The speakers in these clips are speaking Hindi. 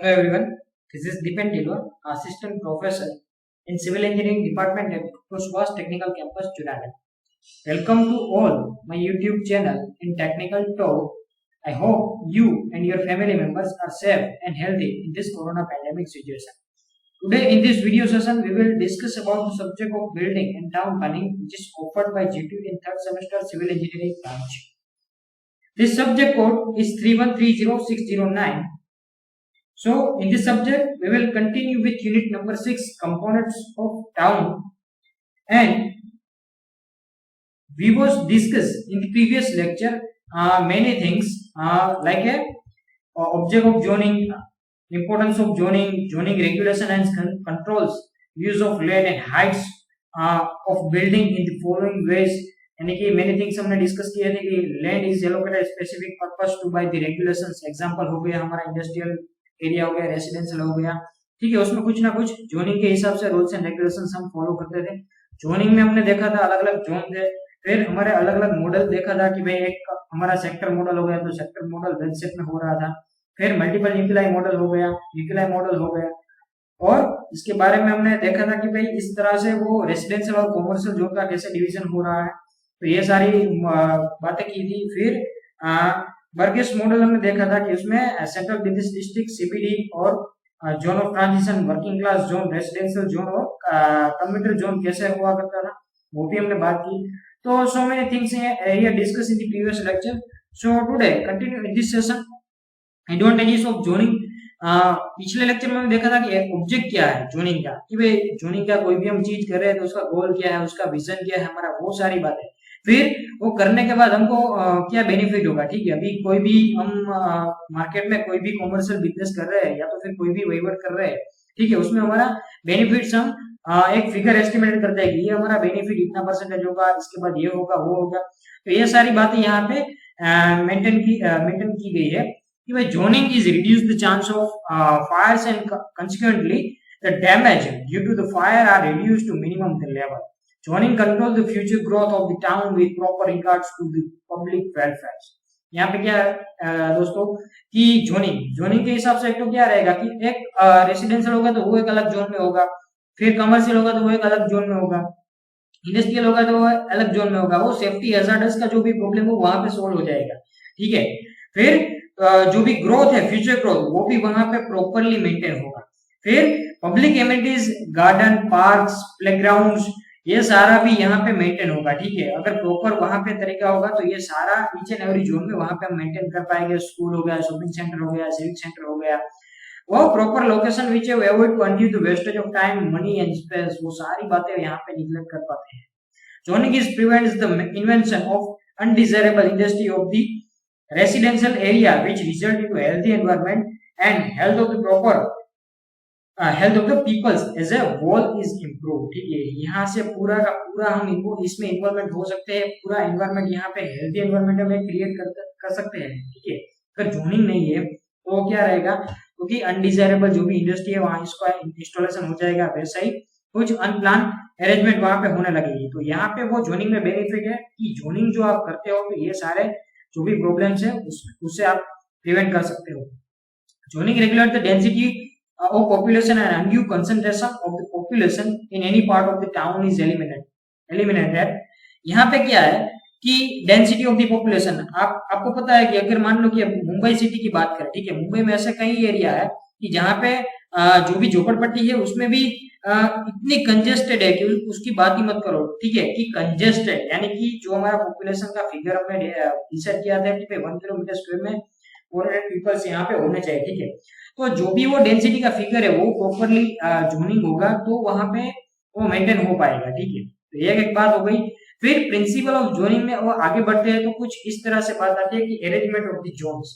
Hello everyone, this is Dipen Dilwar, Assistant Professor in Civil Engineering Department at Kushwas Technical Campus, Junagadh. Welcome to all my YouTube channel in Technical Talk. I hope you and your family members are safe and healthy in this corona pandemic situation. Today in this video session, we will discuss about the subject of building and town planning, which is offered by GTU in third semester Civil Engineering branch. This subject code is 3130609. So in this subject, we will continue with unit number 6, components of town, and we was discussed in the previous lecture many things like a object of zoning, importance of zoning, zoning regulation and controls, use of land and heights of building in the following ways. यानी कि मैनी थिंग्स हमने डिस्कस किए थे कि land is allocated specific purpose to by the regulations. Example हो गया हमारा इंडस्ट्रियल एरिया हो गया, रेसिडेंशियल हो गया, ठीक है. उसमें कुछ ना कुछ जोनिंग के हिसाब से रूल्स एंड रेगुलेशंस हम फॉलो करते थे. जोनिंग में हमने देखा था अलग अलग जोन थे, फिर हमारे अलग अलग मॉडल देखा था कि भाई एक हमारा सेक्टर मॉडल हो गया तो सेक्टर मॉडल वेल सेट में हो रहा था, फिर मल्टीपल न्यूक्लियाई मॉडल हो गया, न्यूक्लियाई मॉडल हो गया, और इसके बारे में हमने देखा था कि भाई इस तरह से वो रेसिडेंशियल और कॉमर्शियल जोन का कैसे डिवीजन हो रहा है. तो ये सारी बातें की थी. फिर बर्गेस मॉडल हमने देखा था कि उसमें सेंट्रल बिजनेस डिस्ट्रिक्ट, सीबीडी और zone of transition, working class zone, residential zone और कम्यूटर जोन कैसे हुआ करता था, वो भी हमने बात की. तो so many things here discuss in the previous lecture. So today continue in this session advantages of zoning. पिछले लेक्चर में देखा था कि ऑब्जेक्ट क्या है जोनिंग का, कि भाई जोनिंग का कोई भी हम चीज कर रहे हैं तो उसका गोल क्या है, उसका विजन क्या है हमारा, वो सारी बातें. फिर वो करने के बाद हमको क्या बेनिफिट होगा, ठीक है. अभी कोई भी हम मार्केट में कोई भी कॉमर्शियल बिजनेस कर रहे हैं या तो फिर कोई भी वहीवट कर रहे हैं, ठीक है, उसमें हमारा बेनिफिट्स हम एक फिगर एस्टिमेट करते हैं कि ये हमारा बेनिफिट इतना परसेंटेज होगा, इसके बाद ये होगा, वो होगा. तो ये सारी बातें यहाँ पे मेंटेन की गई है कि भाई zoning is reduce the chance of fires and consequently the damage due to the fire are reduced to minimum level. Zoning controls the future growth of the town with proper regards to the public welfare. यहाँ पे क्या है दोस्तों कि जोनिंग के हिसाब से एक तो क्या रहेगा कि एक रेसिडेंशियल होगा तो वो एक अलग जोन में होगा, फिर कमर्शियल होगा तो वो एक अलग जोन में होगा, इंडस्ट्रियल होगा तो वो अलग जोन में होगा. वो सेफ्टी हैजार्ड्स का जो भी प्रॉब्लम हो वहां पे सोल्व हो जाएगा, ठीक है. फिर जो भी ग्रोथ है, फ्यूचर ग्रोथ, वो भी वहां पे प्रॉपरली मेंटेन होगा. फिर public amenities, garden, parks, playgrounds, ये सारा भी यहाँ पे मेंटेन होगा, ठीक है. अगर प्रॉपर वहां पे तरीका होगा तो ये सारा ईच एंड एवरी जोन में वहां पे हम मेंटेन कर पाएंगे. स्कूल हो गया, शॉपिंग सेंटर हो गया, सिविक सेंटर हो गया, वो प्रॉपर लोकेशन विच है avoid to undue the wastage of time, money and space, वो सारी बातें यहाँ पे निगलेक्ट कर पाते हैं. Zoning is prevents the invention of undesirable industry of the residential area which result into healthy environment and health of the proper health of the peoples as a whole is improve, ठीक है. यहाँ से पूरा का पूरा हम इसमें इन्वॉल्वमेंट हो सकते हैं, पूरा एनवायरनमेंट यहाँ पे हेल्थी एनवायरनमेंट में क्रिएट कर सकते हैं, ठीक है. अगर जोनिंग नहीं है तो क्या रहेगा, क्योंकि अनडिजायरेबल जो भी इंडस्ट्री है वहां इसका इंस्टॉलेशन हो जाएगा, वैसा ही कुछ अनप्लान अरेंजमेंट वहां पे होने लगेगी. तो यहाँ पे वो जोनिंग में बेनिफिट है कि जोनिंग जो आप करते हो तो ये सारे जो भी प्रॉब्लम्स है उससे आप प्रिवेंट कर सकते हो. Zoning regulate the density of population and undue concentration of the population in any part of the town is eliminated. यहाँ पे क्या है कि डेंसिटी ऑफ द पॉपुलेशन, आपको पता है कि अगर मान लो कि मुंबई सिटी की बात करें, ठीक है, मुंबई में ऐसे कई एरिया है कि जहाँ पे जो भी झोपड़पट्टी है उसमें भी इतनी कंजेस्टेड है कि उसकी बात ही मत करो, ठीक है. कि कंजेस्टेड यानी कि जो हमारा पॉपुलेशन का फिगर हमने डिसाइड किया था कि 1 किलोमीटर स्क्वायर में 400 पीपल्स यहाँ पे होने चाहिए, ठीक है. तो जो भी वो डेंसिटी का फिगर है वो प्रॉपरली जोनिंग होगा तो वहां पे वो मेंटेन हो पाएगा, ठीक है. तो ये एक बात हो गई. फिर प्रिंसिपल ऑफ जोनिंग में वो आगे बढ़ते हैं तो कुछ इस तरह से बात आती है कि अरेंजमेंट ऑफ द जोन्स.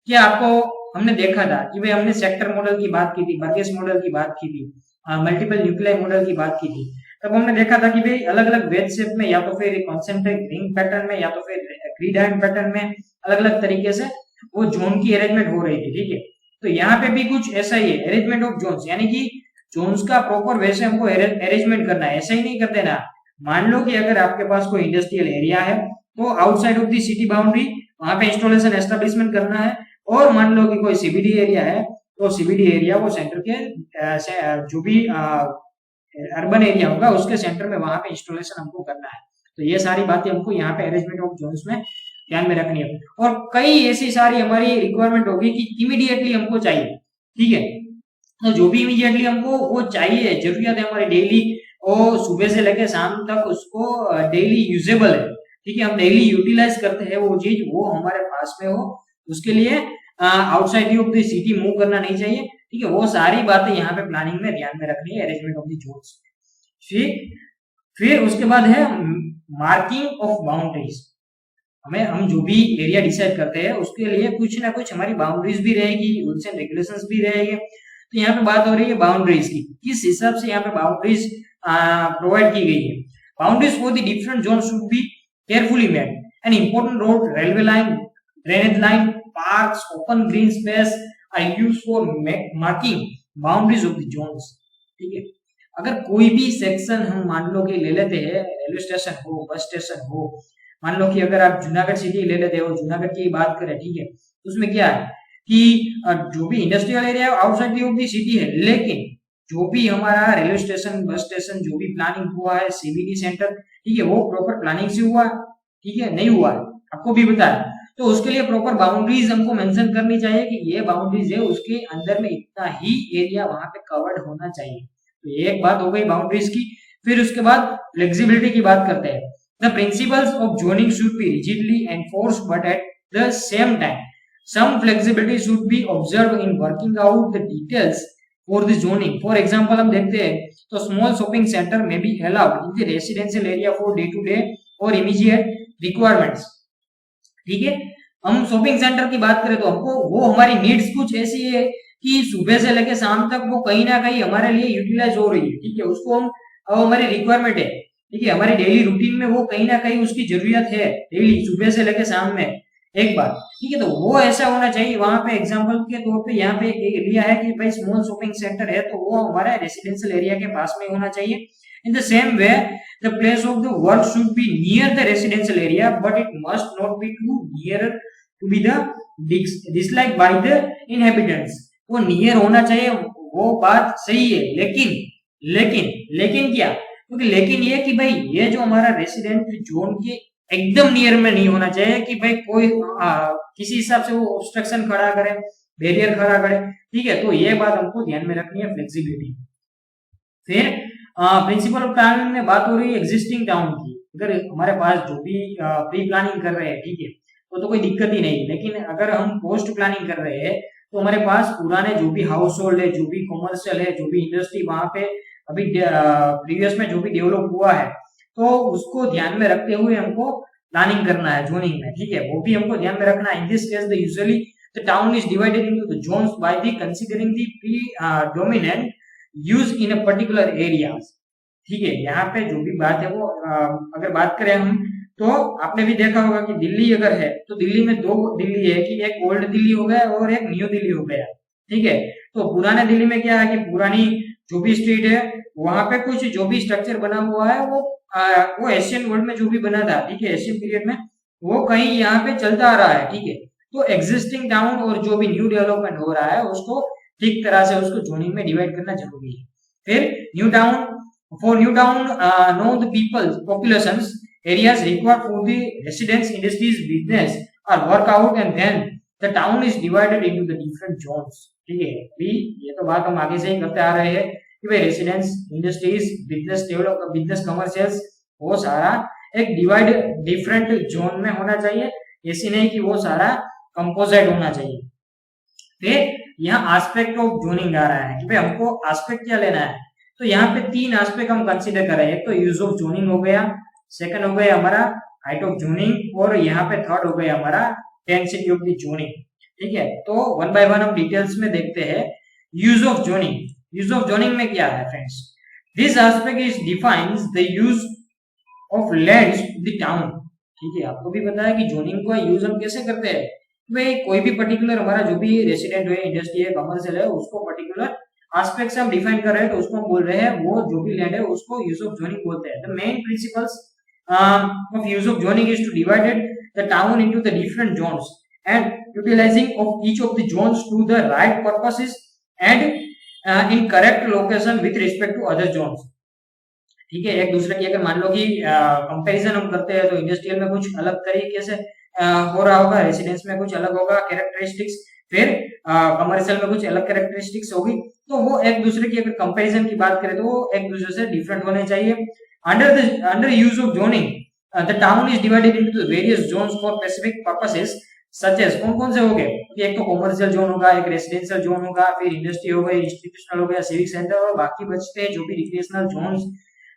क्या आपको हमने देखा था कि भाई हमने सेक्टर मॉडल की बात की थी, बर्गेस मॉडल की बात की थी, मल्टीपल न्यूक्लियाई मॉडल की बात की थी. तब हमने देखा था कि भाई अलग अलग वेज शेप में या तो फिर कॉन्सेंट्रिक रिंग पैटर्न में या तो फिर ग्रिड पैटर्न में अलग अलग तरीके से वो जोन की अरेंजमेंट हो रही थी, ठीक है. तो यहाँ पे भी कुछ ऐसा ही है, अरेंजमेंट ऑफ जोन्स, यानी कि जोन्स का प्रॉपर वैसे हमको अरेंजमेंट करना है, ऐसा ही नहीं कर देना. मान लो कि अगर आपके पास कोई इंडस्ट्रियल एरिया है तो outside of the city boundary वहां पे इंस्टॉलेशन एस्टेब्लिशमेंट करना है, और मान लो कि कोई सीबीडी एरिया है तो सीबीडी एरिया वो सेंटर के जो भी अर्बन एरिया होगा उसके सेंटर में वहां पे इंस्टॉलेशन हमको करना है। तो ये सारी बातें हमको यहाँ पे अरेंजमेंट ऑफ जोन्स में ध्यान में रखनी है। और कई ऐसी सारी हमारी रिक्वायरमेंट होगी कि इमीडिएटली हमको चाहिए, ठीक है। तो जो भी इमीडिएटली हमको वो चाहिए, जरूरत है हमारी डेली, और सुबह से लेकर शाम तक उसको डेली यूजेबल है, ठीक है, हम डेली यूटिलाइज करते हैं वो चीज, वो हमारे पास में हो, उसके लिए outside of the city move करना नहीं चाहिए, ठीक है। वो सारी बातें यहाँ पे प्लानिंग में ध्यान में रखनी है अरेंजमेंट ऑफ द जोन्स। फिर उसके बाद है मार्किंग ऑफ बाउंड्रीज। हम जो भी एरिया डिसाइड करते हैं उसके लिए कुछ ना कुछ हमारी बाउंड्रीज भी रहेगी, रूल्स एंड रेगुलेशंस भी रहेंगे। तो यहाँ पे बात हो रही है बाउंड्रीज की, किस हिसाब से यहाँ पे बाउंड्रीज प्रोवाइड की गई है। Boundaries for the different zone should be carefully made. An important road, railway line, drainage line, parks, open green space are used for marking boundaries of the zones, ठीक है। अगर कोई भी सेक्शन हम मान लो कि ले लेते हैं, रेलवे स्टेशन हो, बस स्टेशन हो, मान लो कि अगर आप जूनागढ़ सिटी ले लेते हो, जूनागढ़ की बात करें, ठीक है, उसमें क्या है कि जो भी industrial area outside of the city है, लेकिन जो भी हमारा रेलवे स्टेशन, बस स्टेशन जो भी प्लानिंग हुआ है, सीबीडी सेंटर, ठीक है, वो प्रॉपर प्लानिंग से हुआ, ठीक है, नहीं हुआ है, आपको भी बताया। तो उसके लिए प्रॉपर बाउंड्रीज हमको मेंशन करनी चाहिए कि ये बाउंड्रीज है, उसके अंदर में इतना ही एरिया वहां पे कवर्ड होना चाहिए। तो एक बात हो गई बाउंड्रीज की। फिर उसके बाद फ्लेक्सिबिलिटी की बात करते हैं। The principles of zoning should be rigidly enforced, but at the same time, some flexibility should be observed in working out the details for the zoning. For example, हम देखते हैं तो small shopping center may be allowed in the residential area for day-to-day or immediate requirements. ठीक है, हम शॉपिंग सेंटर की बात करें तो हमको वो हमारी नीड्स कुछ ऐसी है कि सुबह से लेकर शाम तक वो कहीं ना कहीं हमारे लिए यूटिलाइज हो रही है, ठीक है, उसको हम हमारी रिक्वायरमेंट है, ठीक है, हमारी डेली रूटीन में वो कहीं ना कहीं उसकी जरूरत है, डेली सुबह से लेकर शाम में एक बार, ठीक है। तो वो ऐसा होना चाहिए वहां पे। एग्जांपल के तौर पे यहाँ पे लिया है कि भाई स्मॉल शॉपिंग सेंटर है तो वो हमारा रेसिडेंशियल एरिया के पास में होना चाहिए। In the same way the place of the work should be near the residential area, but it must not be too near to be the dislike by the inhabitants. वो नियर होना चाहिए, वो बात सही है, लेकिन क्या, क्योंकि लेकिन ये कि भाई ये जो हमारा रेसिडेंट जोन के एकदम नियर में नहीं होना चाहिए कि भाई कोई किसी हिसाब से वो ऑब्स्ट्रक्शन खड़ा करे, बैरियर खड़ा करे, ठीक है। तो ये बात हमको ध्यान में रखनी है, फ्लेक्सिबिलिटी। फिर प्रिंसिपल ऑफ प्लानिंग में बात हो रही है एग्जिस्टिंग टाउन की। अगर हमारे पास जो भी प्री प्लानिंग कर रहे हैं, ठीक है, तो कोई दिक्कत ही नहीं, लेकिन अगर हम पोस्ट प्लानिंग कर रहे हैं तो हमारे पास पुराने जो भी हाउस होल्ड है, जो भी कॉमर्शियल है, जो भी इंडस्ट्री वहां पे अभी प्रीवियस में जो भी डेवलप हुआ है, तो उसको ध्यान में रखते हुए हमको प्लानिंग करना है जोनिंग में, ठीक है, वो भी हमको ध्यान में रखना है। In this case the usually the town is divided into the zones by the considering the predominant use in a particular areas, ठीक है। यहाँ पे जो भी बात है वो अगर बात करें हम, तो आपने भी देखा होगा कि दिल्ली अगर है तो दिल्ली में दो दिल्ली है, कि एक ओल्ड दिल्ली हो गया और एक न्यू दिल्ली हो गया, ठीक है। तो पुराने दिल्ली में क्या है कि पुरानी जो भी स्ट्रीट है वहां पे कुछ जो भी स्ट्रक्चर बना हुआ है वो एशियन वर्ल्ड में जो भी बना था, ठीक है, एशियन पीरियड में, वो कहीं यहाँ पे चलता आ रहा है, ठीक है। तो एग्जिस्टिंग टाउन और जो भी न्यू डेवलपमेंट हो रहा है उसको ठीक तरह से उसको जोनिंग में डिवाइड करना जरूरी है। फिर new town, for new town know the people populations areas required for the residents, industries, business are work out and then the town is divided into the different zones, ठीक है। अभी ये तो बात हम आगे से ही करते आ रहे हैं कि भाई residence, industries, business develop, business commercials, वो सारा एक डिवाइड डिफरेंट जोन में होना चाहिए, ऐसी नहीं कि वो सारा कंपोजिट होना चाहिए। फिर यहाँ एस्पेक्ट ऑफ जोनिंग आ रहा है कि भाई हमको एस्पेक्ट क्या लेना है, तो यहाँ पे तीन एस्पेक्ट हम कंसीडर कर रहे हैं। एक तो यूज ऑफ जोनिंग हो गया, सेकंड हो गया हमारा हाइट ऑफ जोनिंग, और यहाँ पे थर्ड हो गया हमारा डेंसिटी ऑफ द जोनिंग, ठीक है। तो वन बाय वन हम डिटेल्स में देखते हैं। Use of zoning, use of zoning में क्या है friends, this aspect is defines the use of lands of the town, ठीक है। आपको भी पता है कि जोनिंग का यूज हम कैसे करते हैं, भाई कोई भी पर्टिकुलर हमारा जो भी रेसिडेंट है, इंडस्ट्री है, कमर्शियल है, उसको पर्टिकुलर एस्पेक्ट से हम डिफाइन कर रहे हैं, तो उसको हम बोल रहे हैं वो जो भी लैंड है उसको यूज ऑफ जोनिंग बोलते हैं। The main principles of use of zoning is to divided the town into the different zones and utilizing of each of the zones to the right purposes and in correct location with respect to other zones. ठीक है, एक दूसरे की अगर मान लो कि कंपैरिजन हम करते हैं तो इंडस्ट्रियल में कुछ अलग तरीके से हो रहा होगा, रेसिडेंस में कुछ अलग होगा कैरेक्टरिस्टिक्स, फिर कमर्शियल में कुछ अलग कैरेक्टरिस्टिक्स होगी, तो वो एक दूसरे की अगर कंपैरिजन की बात करें तो वो एक दूसरे से डिफरेंट होने चाहिए. Under use of zoning the town is divided into various zones for specific purposes such as, कौन कौन से हो गए, एक तो कॉमर्शियल जोन होगा, एक रेसिडेंशियल जोन होगा, फिर इंडस्ट्री हो गई, इंस्टीट्यूशनल हो गया, सिविक सेंटर, और बाकी बचते हैं जो भी रिक्रिएशनल जोन्स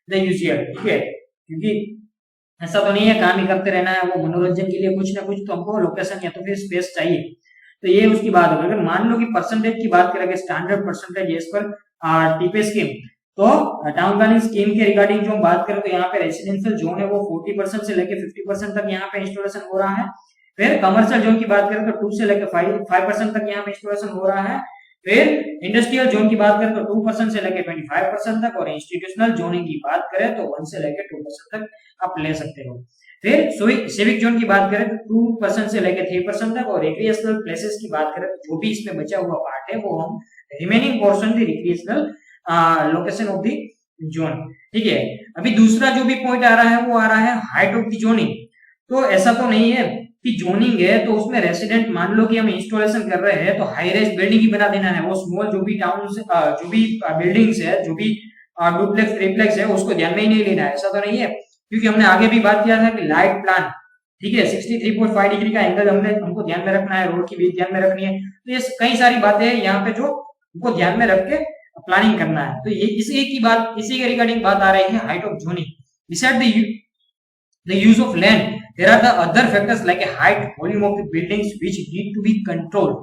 द यूजुअल. ठीक है, क्योंकि ऐसा तो नहीं है काम ही करते रहना है, वो मनोरंजन के लिए कुछ ना कुछ तो हमको लोकेशन या तो फिर स्पेस चाहिए. तो ये उसकी बात होगी. अगर मान लो कि परसेंटेज की बात करेंगे, standard percentage as per TP scheme, तो टाउन प्लानिंग स्कीम के रिगार्डिंग जो हम बात करें तो यहाँ पे रेसिडेंशियल जोन है वो 40% से लेकर 50% तक यहाँ पे इंस्टॉलेशन हो रहा है. फिर कमर्शियल जोन की बात करें तो 2 से लेकर 5% तक यहाँ पे इंस्टॉलेशन हो रहा है. फिर इंडस्ट्रियल जोन की बात करें तो 2% से लेकर 25% तक, और इंस्टीट्यूशनल जोनिंग की बात करें तो 1 से लेकर 2% तक आप ले सकते हो. फिर सिविक जोन की बात करें तो 2% से लेकर 3% तक, और रिक्रिएशनल प्लेसेस की बात करें तो जो भी इसमें बचा हुआ पार्ट है वो हम remaining portion the recreational location of the zone. ठीक है, अभी दूसरा जो भी पॉइंट आ रहा है वो आ रहा है हाइट ऑफ द जोनिंग. तो ऐसा तो नहीं है कि जोनिंग है तो उसमें रेसिडेंट, मान लो कि हम इंस्टॉलेशन कर रहे हैं तो हाई राइज बिल्डिंग ही बना देना है, वो स्मॉल जो भी टाउन जो भी बिल्डिंग्स है, जो भी डुप्लेक्स ट्रिप्लेक्स है उसको ध्यान में ही नहीं लेना है. ऐसा तो नहीं है, क्योंकि हमने आगे भी बात किया था कि लाइट प्लान, ठीक है, 63.5 डिग्री का एंगल हमको ध्यान में रखना है, रोड की भी ध्यान में रखनी है. तो ये कई सारी बातें हैं यहाँ पे जो हमको ध्यान में रख के प्लानिंग करना है. तो ये इसी के रिगार्डिंग बात आ रही है height of zoning. Beside the use of land, there are the other factors like a height, volume of the buildings which need to be controlled.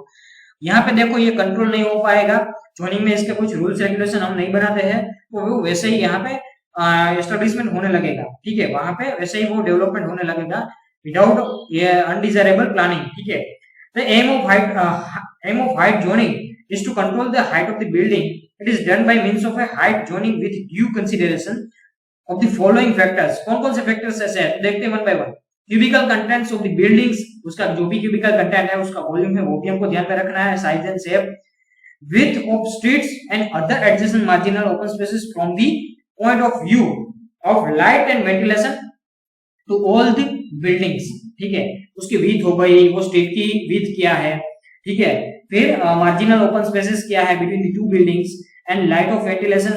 यहाँ पे देखो ये कंट्रोल नहीं हो पाएगा, जोनिंग में इसके कुछ रूल्स रेगुलेशन हम नहीं बनाते हैं तो वो वैसे ही यहाँ पे एस्टेब्लिशमेंट होने लगेगा. ठीक है, वहां पे वैसे ही वो डेवलपमेंट होने लगेगा विदाउट ये अनडिजायरेबल प्लानिंग. ठीक है, the aim of height zoning is to control the height of the building. It is done by means of a height zoning with due consideration of the following factors. कौन कौन से फैक्टर्स ऐसे हैं देखते हैं one by one. Cubical contents of the buildings, उसका जो भी क्यूबिकल कंटेंट है उसका वॉल्यूम है वो भी हमको ध्यान में रखना है. Size and shape, width of streets and other adjacent marginal open spaces from the point of view of light and ventilation to all the buildings. ठीक है, उसकी width हो गई, वो स्ट्रीट की width क्या है. ठीक है, फिर मार्जिनल ओपन स्पेसेस क्या है between the two buildings, and light of ventilation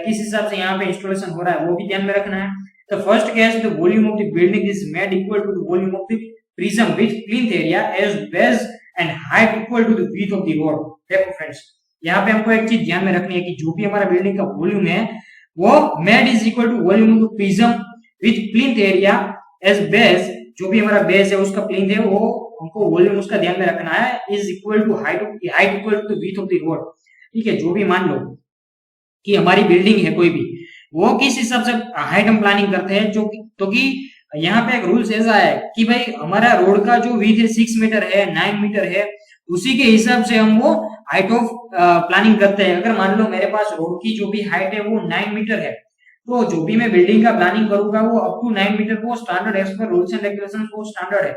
किस हिसाब से यहाँ पे इंस्टॉलेशन हो रहा है वो भी ध्यान में रखना है. The first case, the volume of the building is made equal to the volume of the prism with plinth area as base and height equal to the width of the road. देखो फ्रेंड्स, यहाँ पे हमको एक चीज ध्यान में रखनी है कि जो भी हमारा बिल्डिंग का वॉल्यूम है वो made is equal to volume of the prism with plinth area as base, जो भी हमारा बेस है उसका प्लिंथ है वो हमको वॉल्यूम उसका ध्यान में रखना है, is equal to height equal to the width of the road. ठीक है, जो भी मान लो कि हमारी बिल्डिंग है कोई भी, वो किस हिसाब से हाइट हम प्लानिंग करते हैं, जो तो कि यहाँ पे एक रूल्स ऐसा है कि भाई हमारा रोड का जो विड्थ है 6 मीटर है, 9 मीटर है, उसी के हिसाब से हम वो हाइट ऑफ प्लानिंग करते हैं. अगर मान लो मेरे पास रोड की जो भी हाइट है वो 9 मीटर है, तो जो भी मैं बिल्डिंग का प्लानिंग करूंगा वो अप टू 9 मीटर वो standard as per rules and regulation वो स्टैंडर्ड है.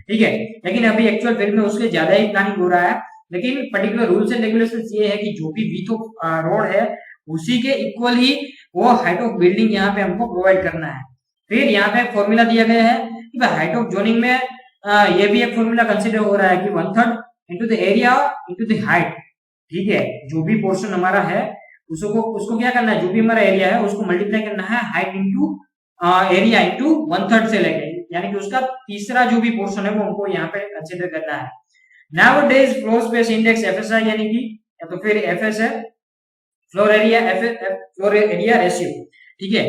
ठीक है, लेकिन अभी एक्चुअल फील्ड में उसके ज्यादा ही प्लानिंग हो रहा है. लेकिन पर्टिकुलर रूल्स एंड रेगुलेशंस ये है कि जो भी विड्थ ऑफ रोड है उसी के इक्वल ही वो हाइट ऑफ बिल्डिंग यहाँ पे हमको प्रोवाइड करना है. फिर यहाँ पे फॉर्मूला दिया गया है कि हाइट ऑफ जोनिंग में ये भी एक फॉर्मूला कंसीडर हो रहा है कि 1/3 into the area into the height. ठीक है, जो भी पोर्शन हमारा है उसको क्या करना है, जो भी हमारा एरिया है उसको मल्टीप्लाई करना है हाइट इनटू एरिया इनटू 1/3 से लेके, यानी कि उसका तीसरा जो भी पोर्शन है वो हमको यहाँ पे कंसीडर करना है. Nowadays floor space index FSI, यानी कि या तो फिर एफएस है फ्लोर एरिया रेशियो. ठीक है,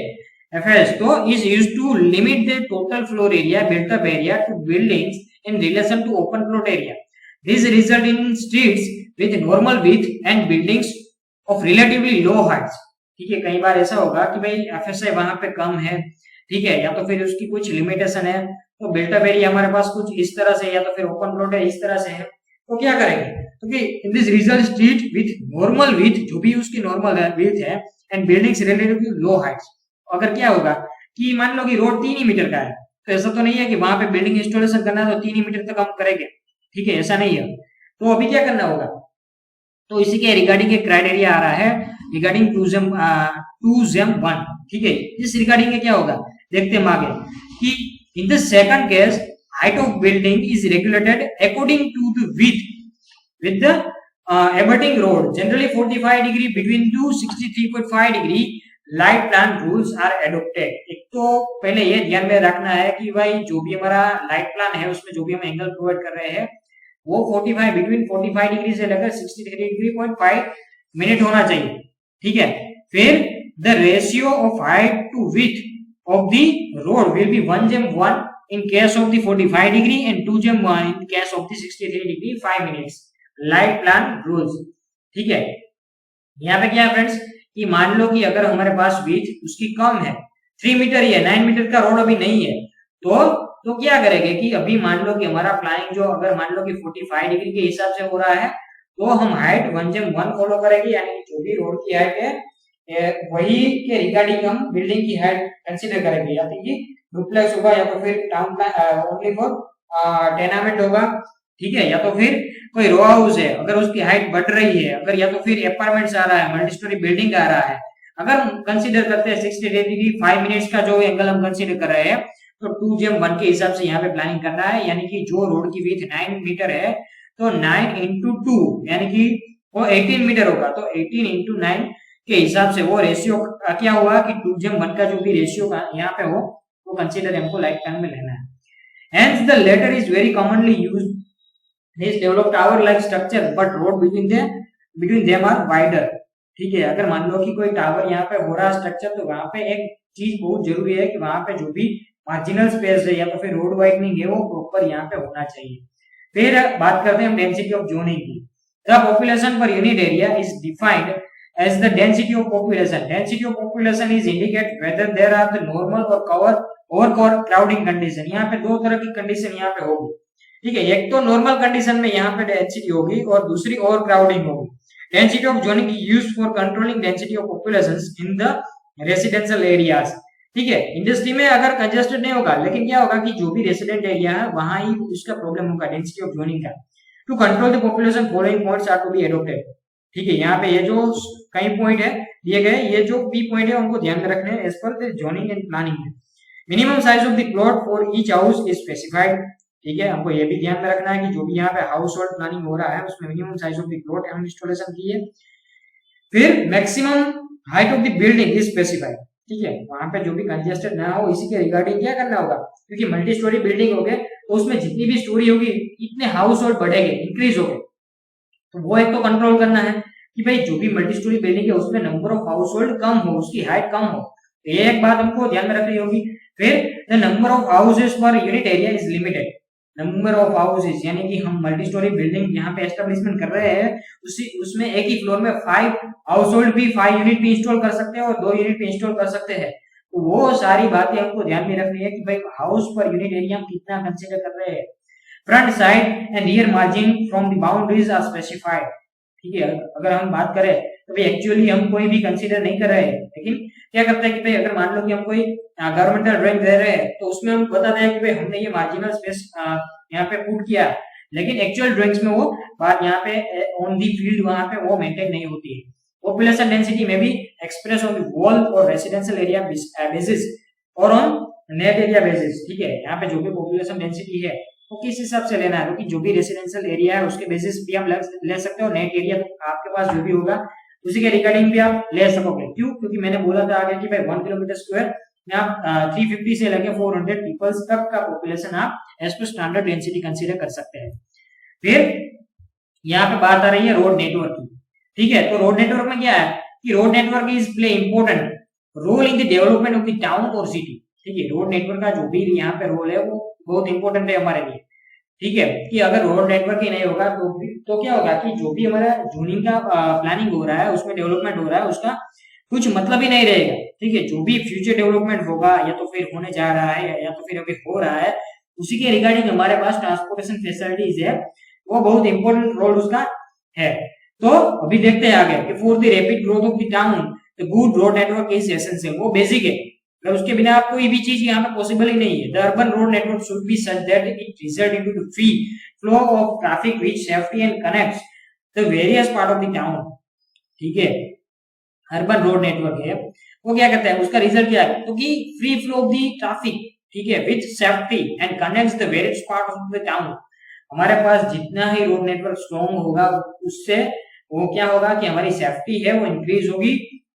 एफएस तो is used to limit the total floor area built up area to buildings in relation to open plot area. This result in streets with normal width and buildings of relatively low heights. ठीक है, कई बार ऐसा होगा कि भाई एफएसआई वहां पे कम है, ठीक है, या तो फिर उसकी कुछ लिमिटेशन है, तो बिल्ट अप एरिया हमारे पास कुछ इस तरह से, या तो फिर ओपन प्लॉट है इस तरह से है, तो क्या करेंगे, क्योंकि in this result street with normal width, जो भी उसकी नॉर्मल विड्थ है, and buildings relatively low Heights. अगर क्या होगा कि मान लो कि रोड 3 ही मीटर का है, तो ऐसा तो नहीं है कि वहां पे बिल्डिंग इंस्टॉलेशन करना है तो 3 ही मीटर तक हम करेंगे. ठीक है, ऐसा नहीं है। तो अभी क्या करना होगा, तो इसी के रिगार्डिंग एक क्राइटेरिया आ रहा है रिगार्डिंग टू जेम वन। ठीक है, इस रिगार्डिंग में क्या होगा देखते हैं आगे कि in the second case height of building is regulated according to the with the abutting road generally 45 degree between to 63.5 degree light plan rules are adopted. एक तो पहले ये ध्यान में रखना है कि भाई जो भी हमारा लाइट प्लान है उसमें जो भी हम एंगल प्रोवाइड कर रहे हैं वो 45 बिटवीन 45 डिग्री से लेकर 63 डिग्री 0.5 मिनट होना चाहिए। ठीक है, फिर the ratio of height to width of the road will be 1:1 in case of the 45 degree and 2:1 in case of the 63 degree 5 minutes light plan rules. ठीक है, यहाँ पे क्या है फ्रेंड्स कि मान लो कि अगर हमारे पास विड्थ उसकी कम है 3 मीटर ही है, 9 मीटर का रोड अभी नहीं है, तो क्या करेंगे कि अभी मान लो कि हमारा प्लानिंग जो अगर मान लो कि 45 डिग्री के हिसाब से हो रहा है तो हम हाइट 1:1 फॉलो करेंगे, यानी जो भी रोड की हाइट है वही के रिगार्डिंग हम बिल्डिंग की हाइट कंसीडर करेंगे, या फिर डुप्लेक्स होगा या तो फिर town plan only for tenement होगा। ठीक है, या तो फिर कोई रो हाउस है अगर उसकी हाइट बढ़ रही है, अगर या तो फिर अपार्टमेंट्स आ रहा है, मल्टी स्टोरी बिल्डिंग आ रहा है, अगर हम कंसीडर करते हैं 60 डिग्री 5 मिनट्स का जो एंगल हम कंसीडर कर रहे हैं तो 2:1 के हिसाब से यहाँ पे प्लानिंग करना है, यानी कि जो रोड की विड्थ 9 मीटर है तो 9 into 2 यानी कि वो 18 मीटर होगा, तो 18 into 9 के हिसाब से वो रेशियो क्या हुआ कि 2:1 का जो भी रेशियो यहाँ पे हो वो कंसीडर हमको लाइट प्लान में लेना है। Hence the latter is very commonly used. This developed tower like structure but road between them are wider. ठीक है, अगर मान लो कि कोई टावर यहाँ पे हो रहा है स्ट्रक्चर तो वहां पे एक चीज बहुत जरूरी है कि वहां पे जो भी मार्जिनल स्पेस है या तो फिर रोड वाइडनिंग है वो प्रॉपर यहाँ पे होना चाहिए। फिर बात करते हैं हम डेंसिटी ऑफ जोनिंग की। The population per unit area is defined as the density of population. Density of population is indicate whether there are the normal or over crowding condition. यहाँ पे दो तरह की कंडीशन यहाँ पे होगी। ठीक है, एक तो नॉर्मल कंडीशन में यहाँ पे डेंसिटी होगी और दूसरी ओवर क्राउडिंग होगी। Density of zoning used for controlling density of populations in the residential areas. ठीक है, इंडस्ट्री में अगर कंजेस्टेड नहीं होगा, लेकिन क्या होगा कि जो भी रेसिडेंट एरिया है वहां ही उसका प्रॉब्लम होगा डेंसिटी ऑफ जोनिंग का। To control the population following points are to be adopted. ठीक है, यहाँ पे ये जो कई पॉइंट है दिए गए, ये जो पी पॉइंट है उनको ध्यान में रखने हैं as per the zoning and planning. Minimum size of the plot for each house is specified. ठीक है, हमको ये भी ध्यान में रखना है कि जो भी यहाँ पे हाउस होल्ड प्लानिंग हो रहा है उसमें minimum size of the plot हम इंस्टॉलेशन की है। फिर maximum height of the building is specified. ठीक है, वहां पे जो भी कंजेस्टेड ना हो इसी के रिगार्डिंग क्या करना होगा, क्योंकि मल्टी स्टोरी बिल्डिंग हो गए तो उसमें जितनी भी स्टोरी होगी इतने हाउस होल्ड बढ़ेंगे, इंक्रीज हो गए, तो वो एक तो कंट्रोल करना है कि भाई जो भी मल्टी स्टोरी बिल्डिंग है उसमें नंबर ऑफ हाउस होल्ड कम हो, उसकी हाइट कम हो, तो ये एक बात हमको ध्यान में रखनी होगी। फिर the number of houses per unit area is limited. Number of houses यानी कि हम मल्टी स्टोरी बिल्डिंग यहाँ पे एस्टेब्लिशमेंट कर रहे हैं उसमें एक ही फ्लोर में 5 हाउस होल्ड भी 5 यूनिट भी इंस्टॉल कर सकते हैं और 2 यूनिट भी इंस्टॉल कर सकते हैं। तो वो सारी बातें हमको ध्यान में रखनी है कि भाई हाउस पर यूनिट एरिया हम कितना कंसिडर कर रहे हैं। Front side and rear margin from the boundaries are specified. ठीक है, अगर हम बात करें तो भाई एक्चुअली हम कोई भी कंसीडर नहीं कर रहे हैं, लेकिन क्या करते हैं कि भाई अगर मान लो कि हम कोई गवर्नमेंटल ड्राइंग दे रहे हैं तो उसमें हम बताते हैं कि भाई हमने ये मार्जिनल स्पेस यहाँ पे पुट किया, लेकिन एक्चुअल ड्राइंग्स में वो बात यहाँ पे ऑन दी फील्ड वहां पे वो मेंटेन नहीं होती है। पॉपुलेशन डेंसिटी में भी एक्सप्रेस ऑन द वॉल और रेसिडेंशियल एरिया बेसिस और ऑन नेट एरिया बेसिस। ठीक है, यहाँ पे जो भी पॉपुलेशन डेंसिटी है वो किस हिसाब से लेना है, क्योंकि जो भी रेसिडेंशियल एरिया है उसके बेसिस भी हम ले सकते हो, नेट एरिया आपके पास जो भी होगा उसी के रिगार्डिंग भी आप ले सकोगे। क्यों? क्योंकि मैंने बोला था आगे कि भाई 1 किलोमीटर स्क्वायर में आप 350 से लेके 400 पीपल्स तक का पॉपुलेशन आप as per standard density consider कर सकते हैं। फिर यहाँ पे बात आ रही है रोड नेटवर्क की। ठीक है, तो रोड नेटवर्क में क्या है कि road network is play important role in the development of the town और सिटी। ठीक है, रोड नेटवर्क का जो भी यहाँ पे रोल है वो बहुत इंपॉर्टेंट है हमारे लिए। ठीक है, कि अगर रोड नेटवर्क ही नहीं होगा तो क्या होगा कि जो भी हमारा जोनिंग का प्लानिंग हो रहा है उसमें डेवलपमेंट हो रहा है उसका कुछ मतलब ही नहीं रहेगा। ठीक है, जो भी फ्यूचर डेवलपमेंट होगा या तो फिर होने जा रहा है या तो फिर अभी हो रहा है उसी के रिगार्डिंग हमारे पास ट्रांसपोर्टेशन फैसिलिटीज है वो बहुत इंपॉर्टेंट रोल उसका है। तो अभी देखते हैं आगे कि for the rapid growth of the town the good road network is essential. वो बेसिक है, उसके बिना आप कोई भी चीज यहाँ पे पॉसिबल ही नहीं है। The urban road network should be such that it result into the free flow of traffic which safety and connects the various part of the town. ठीक है, अर्बन रोड नेटवर्क है वो क्या करता है, उसका रिजल्ट क्या है, तो कि free flow of the traffic, ठीक है, with safety and connects the various part of the town. हमारे पास जितना ही रोड नेटवर्क स्ट्रॉन्ग होगा उससे वो क्या होगा कि हमारी सेफ्टी है वो इंक्रीज होगी,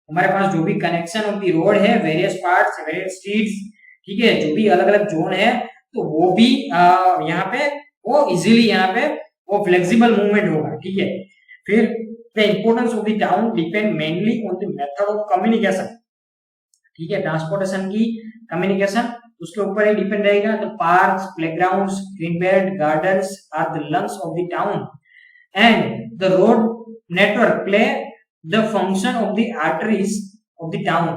हमारे पास जो भी कनेक्शन ऑफ द रोड है वेरियस पार्ट्स वेरियस स्ट्रीट्स, ठीक है, जो भी अलग अलग जोन है तो वो भी यहाँ पे वो इजीली यहाँ पे वो फ्लेक्सिबल मूवमेंट होगा। ठीक है, फिर the importance of the town depend mainly on the method of communication. ठीक है, ट्रांसपोर्टेशन की कम्युनिकेशन उसके ऊपर ही डिपेंड रहेगा। तो parks, playgrounds, green belt, gardens are the lungs of the town and the road network play the function of the arteries of the town.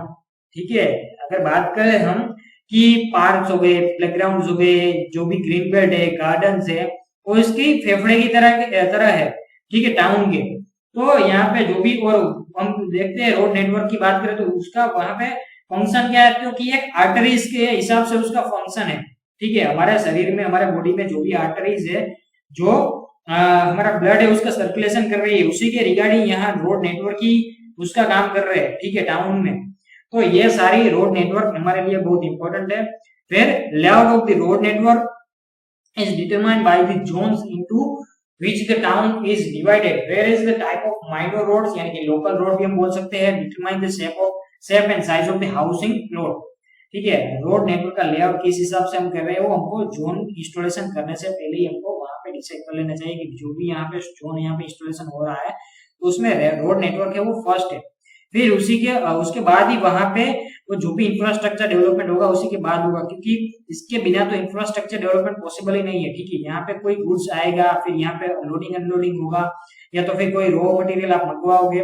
ठीक है, अगर बात करें हम कि पार्क्स हो गए, प्लेग्राउंड्स हो गए, जो भी ग्रीन बेल्ट है, गार्डन्स है, वो इसकी फेफड़े की तरह है। ठीक है, टाउन के। तो यहाँ पे जो भी और हम देखते हैं रोड नेटवर्क की बात करें तो उसका वहां पे फंक्शन क्या है, क्योंकि एक आर्टरीज के हिसाब से उसका फंक्शन है। ठीक है, हमारे शरीर में हमारे बॉडी में जो भी आर्टरीज है जो हमारा ब्लड है उसका सर्कुलेशन कर रही है, उसी के रिगार्डिंग यहाँ रोड नेटवर्क ही उसका काम कर रहे हैं। ठीक है, टाउन में तो ये सारी रोड नेटवर्क हमारे लिए बहुत इंपॉर्टेंट है। फिर layout of the road network is determined by the zones into which the town is divided, whereas the type of minor roads यानी कि लोकल रोड भी हम बोल सकते हैं, determine the shape and size of the housing plot। ठीक है, रोड नेटवर्क का लेआउट किस हिसाब से हम कर रहे हैं वो हमको जोन इंस्टॉलेशन करने से पहले ही हमको वहां पे डिसाइड कर लेना चाहिए कि जो भी यहाँ पे जोन यहाँ पे इंस्टॉलेशन हो रहा है तो उसमें रोड नेटवर्क है वो फर्स्ट है, फिर उसके बाद ही वहां पे वो जो भी इंफ्रास्ट्रक्चर डेवलपमेंट होगा उसी के बाद होगा, क्योंकि इसके बिना तो इंफ्रास्ट्रक्चर डेवलपमेंट पॉसिबल ही नहीं है। ठीक है, यहाँ पे कोई गुड्स आएगा, फिर यहाँ पे लोडिंग अनलोडिंग होगा, या तो फिर कोई रॉ मटेरियल आप मंगवाओगे,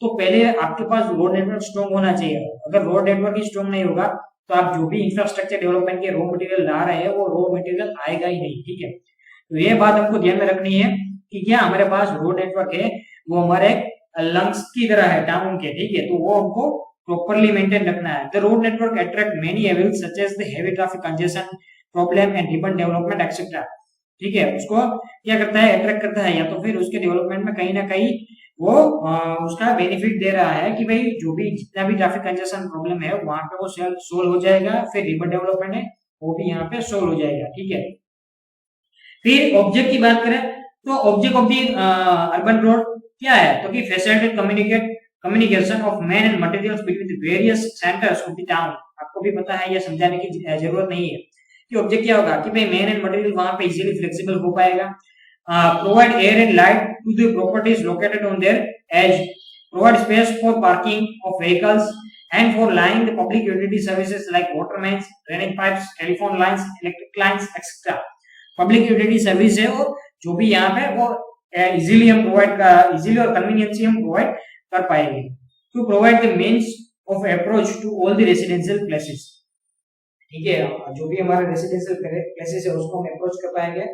तो पहले आपके पास रोड नेटवर्क स्ट्रॉन्ग होना चाहिए। अगर रोड नेटवर्क ही स्ट्रॉन्ग नहीं होगा तो आप जो भी इंफ्रास्ट्रक्चर डेवलपमेंट के रॉ मटेरियल ला रहे हैं वो रॉ मटेरियल आएगा ही नहीं। ठीक है, तो ये बात हमको ध्यान में रखनी है कि क्या हमारे पास रोड नेटवर्क है वो हमारे लंग्स की तरह है टाउन के। ठीक है, तो वो हमको प्रॉपर्ली मेंटेन रखना है। The road network attract many evils such as the heavy traffic congestion problem and ribbon development etcetera. ठीक है, उसको क्या करता है, अट्रैक्ट करता है, या तो फिर उसके डेवलपमेंट में कहीं ना कहीं वो उसका बेनिफिट दे रहा है कि भाई जो भी जितना भी ट्रैफिक कंजेशन प्रॉब्लम है वहां पे वो सोल्व हो जाएगा, फिर रिबन डेवलपमेंट है वो भी यहाँ पे सोल्व हो जाएगा। ठीक है, फिर ऑब्जेक्ट की बात करें तो object of the urban road क्या है, तो कि facilitate communication of man and materials between the various centres of the town. आपको भी पता है, ये समझाने की जरूरत नहीं है कि ऑब्जेक्ट क्या होगा कि भाई मैन एंड मटेरियल वहां पे इजीली फ्लेक्सिबल हो पाएगा। Provide air and light to the properties located on their edge, provide space for parking of vehicles and for laying the public utility services like water mains, drainage pipes, telephone lines, electric lines, etc. Public utility service है और जो भी यहाँ पे वो इजीली हम इजीली और कन्वीनियंसली हम प्रोवाइड कर पाएंगे। To provide the means of approach to all the residential places. ठीक है, जो भी हमारे रेसिडेंशियल प्लेसेस है उसको हम अप्रोच कर पाएंगे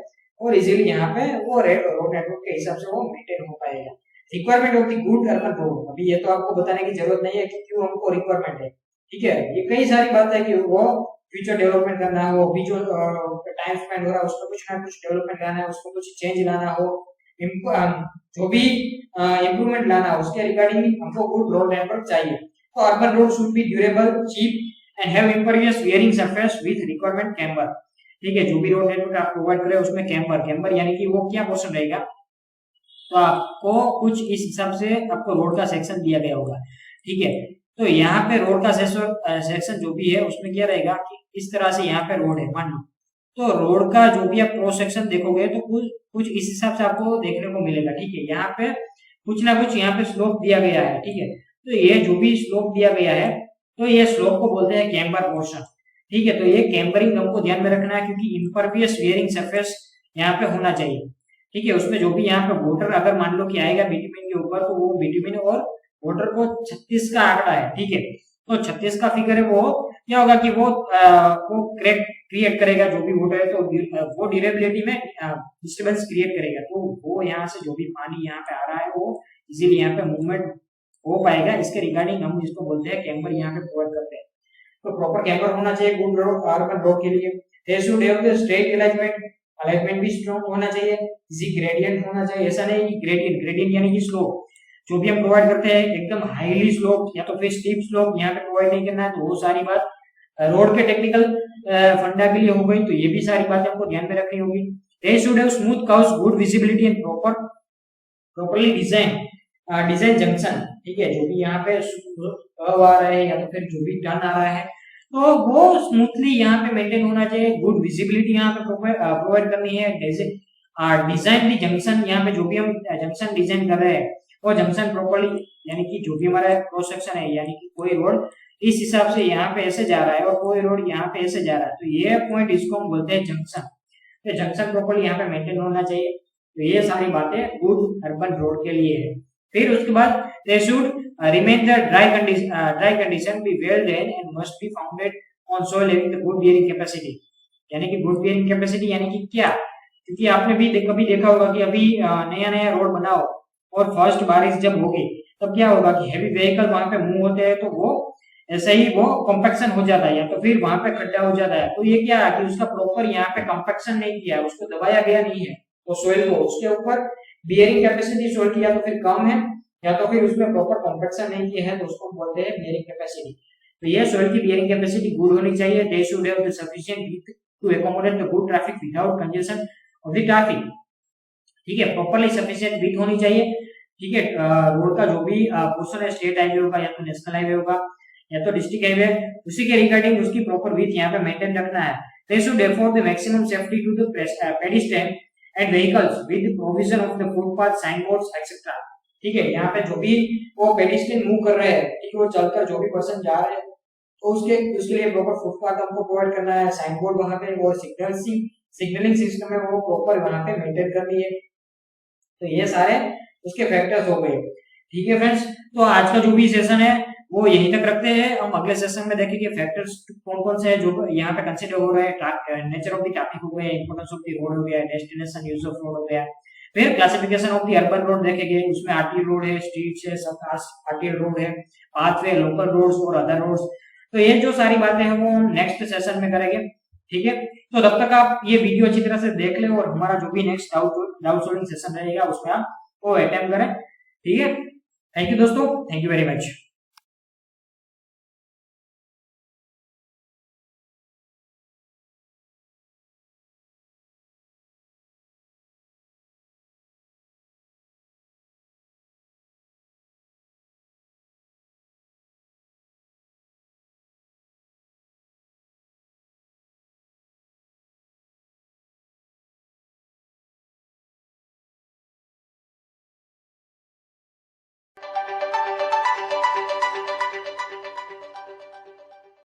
और इजीली यहाँ पे वो रोड नेटवर्क के हिसाब से वो मेंटेन हो पाएगा। Requirement of the good urban road, अभी ये तो आपको बताने की जरूरत नहीं है कि क्यों हमको रिक्वायरमेंट है। ठीक है, ये कई सारी बात है कि वो फ्यूचर डेवलपमेंट करना हो, अभी जो टाइम स्पेंड हो रहा है उसमें कुछ ना कुछ डेवलपमेंट लाना है, उसको कुछ चेंज लाना हो, जो भी इम्प्रूवमेंट लाना हो उसके रिगार्डिंग हमको गुड रोड नेटवर्क चाहिए। तो urban road should be durable, cheap and have impervious wearing surface with requirement camber. ठीक है, जो भी रोड नेटवर्क आप प्रोवाइड करें उसमें कैम्बर यानी कि वो क्या पोर्शन रहेगा, तो आपको कुछ इस हिसाब से आपको रोड का सेक्शन दिया गया होगा। ठीक है, तो यहाँ पे रोड का सेक्शन जो भी है उसमें क्या रहेगा कि इस तरह से यहाँ पे रोड है मान लो, तो रोड का जो भी आप क्रॉस सेक्शन देखोगे तो कुछ इस हिसाब से आपको देखने को मिलेगा। ठीक है, यहाँ पे कुछ ना कुछ यहाँ पे स्लोप दिया गया है। ठीक है, तो ये जो भी स्लोप दिया गया है तो ये स्लोप को बोलते हैं कैम्बर पोर्शन। ठीक है, तो ये कैम्बरिंग हमको ध्यान में रखना है क्योंकि इम्परवियस वेयरिंग सरफेस यहाँ पे होना चाहिए। ठीक है, उसमें जो भी यहाँ पे वोटर अगर मान लो कि आएगा बिटवीन के ऊपर तो वो बिटवीन और वोटर को 36 का आंकड़ा है। ठीक है, तो 36 का फिगर है वो क्या होगा कि वो क्रैक क्रिएट करेगा जो भी वोटर है, तो वो ड्यूरेबिलिटी में डिस्टर्बेंस क्रिएट करेगा, तो वो यहाँ से जो भी पानी यहाँ पे आ रहा है वो इजीली यहाँ पे मूवमेंट हो पाएगा। इसके रिगार्डिंग हम जिसको बोलते हैं कैम्बर यहाँ पे प्रोवाइड करते हैं। तो प्रॉपर कैम्बर होना चाहिए गुड रोड अर्बन रोड के लिए। दे should have the straight alignment alignment भी स्ट्रॉन्ग होना चाहिए, इजी ग्रेडियंट होना चाहिए। ऐसा नहीं कि ग्रेडियंट ग्रेडियंट यानी कि स्लोप जो भी हम प्रोवाइड करते हैं एकदम हाईली स्लोप या तो फिर स्टीप स्लोप यहाँ पे प्रोवाइड नहीं करना है। तो वो सारी बात रोड के टेक्निकल फंडा के लिए हो गई, तो ये भी सारी बातें हमको ध्यान में रखनी होगी। दे should have smooth curves, good visibility and properly design junction. ठीक है, जो भी यहाँ पे कर्व आ रहा है या तो फिर जो भी टर्न आ रहा है तो वो स्मूथली यहाँ पे मेंटेन होना चाहिए। गुड विजिबिलिटी यहाँ पे प्रोवाइड करनी है। डिजाइन दी जंक्शन, यहाँ पे जो भी हम जंक्शन डिजाइन कर रहे हैं वो जंक्शन प्रॉपरली यानी कि जो भी हमारा क्रॉस सेक्शन है यानी कि कोई रोड इस हिसाब से यहाँ पे ऐसे जा रहा है और कोई रोड यहाँ पे ऐसे जा रहा है, तो ये पॉइंट इसको हम बोलते हैं जंक्शन। तो जंक्शन प्रॉपरली यहाँ पे मेंटेन होना चाहिए। तो ये सारी बातें गुड अर्बन रोड के लिए है। फिर उसके बाद they should remain the dry condition be well drain and must be founded on soil having the good bearing capacity. यानी कि गुड बियरिंग कैपेसिटी यानी कि क्या, क्योंकि आपने भी कभी देखा होगा कि अभी नया नया रोड बनाओ और फर्स्ट बारिश जब होगी तब क्या होगा कि हेवी व्हीकल वहां पे मूव होते हैं तो वो ऐसे ही वो कॉम्पैक्शन हो जाता है या तो फिर वहां पे खड्डा हो जाता है। तो ये क्या है कि उसका प्रॉपर यहाँ पे कॉम्पैक्शन नहीं किया, उसको दबाया गया नहीं है तो सोइल को, उसके ऊपर बियरिंग कैपेसिटी सोइल की या तो फिर कम है या तो फिर उसमें प्रॉपर कॉम्पैक्शन नहीं किया है, तो उसको बोलते हैं बियरिंग कैपेसिटी। तो ये सोइल की बियरिंग कैपेसिटी गुड होनी चाहिए। They should have the sufficient width to accommodate the good traffic without congestion of the traffic. ठीक है, प्रॉपरली सफिशिएंट विड्थ होनी चाहिए। ठीक है, रोड का जो भी पोर्शन है स्टेट हाईवे होगा या तो नेशनल हाईवे होगा या तो डिस्ट्रिक्ट हाईवे, उसी के रिगार्डिंग उसकी प्रॉपर विड्थ यहाँ पे मेंटेन रखना है। They should afford the maximum safety to the pedestrian and vehicles with provision of the footpath, sign boards etcetera. ठीक है, यहाँ पे जो भी वो पेडिस्ट्रियन मूव कर रहे हैं, ठीक है, वो चलकर जो भी पर्सन जा रहे हैं तो उसके लिए प्रॉपर फुटपाथ हमको प्रोवाइड करना है, साइन बोर्ड वहां पे और सिग्नलिंग सिस्टम है वो प्रॉपर वहां पे मेंटेन करनी है। तो ये सारे उसके फैक्टर्स हो गए। ठीक है फ्रेंड्स, तो आज का जो भी सेशन है वो यहीं तक रखते हैं। हम अगले सेशन में देखेंगे फैक्टर्स कौन कौन से हैं जो यहाँ पे कंसीडर हो रहे हैं। नेचर ऑफ द ट्रैफिक हो गया, इंपोर्टेंस ऑफ द रोड हो गया, डेस्टिनेशन यूज ऑफ रोड हो गया, फिर classification of the urban road देखेंगे, उसमें आरटीएल रोड है, स्ट्रीट्स है, सब आरटीएल रोड है, पाथवे, लोकल रोड्स और अदर रोड्स। तो ये जो सारी बातें हैं वो हम नेक्स्ट सेशन में करेंगे। ठीक है, तो तब तक आप ये वीडियो अच्छी तरह से देख ले और हमारा जो भी नेक्स्ट डाउट सॉल्विंग सेशन रहेगा उसमें आप वो अटेम्प्ट करें। ठीक है, थैंक यू दोस्तों, थैंक यू वेरी मच।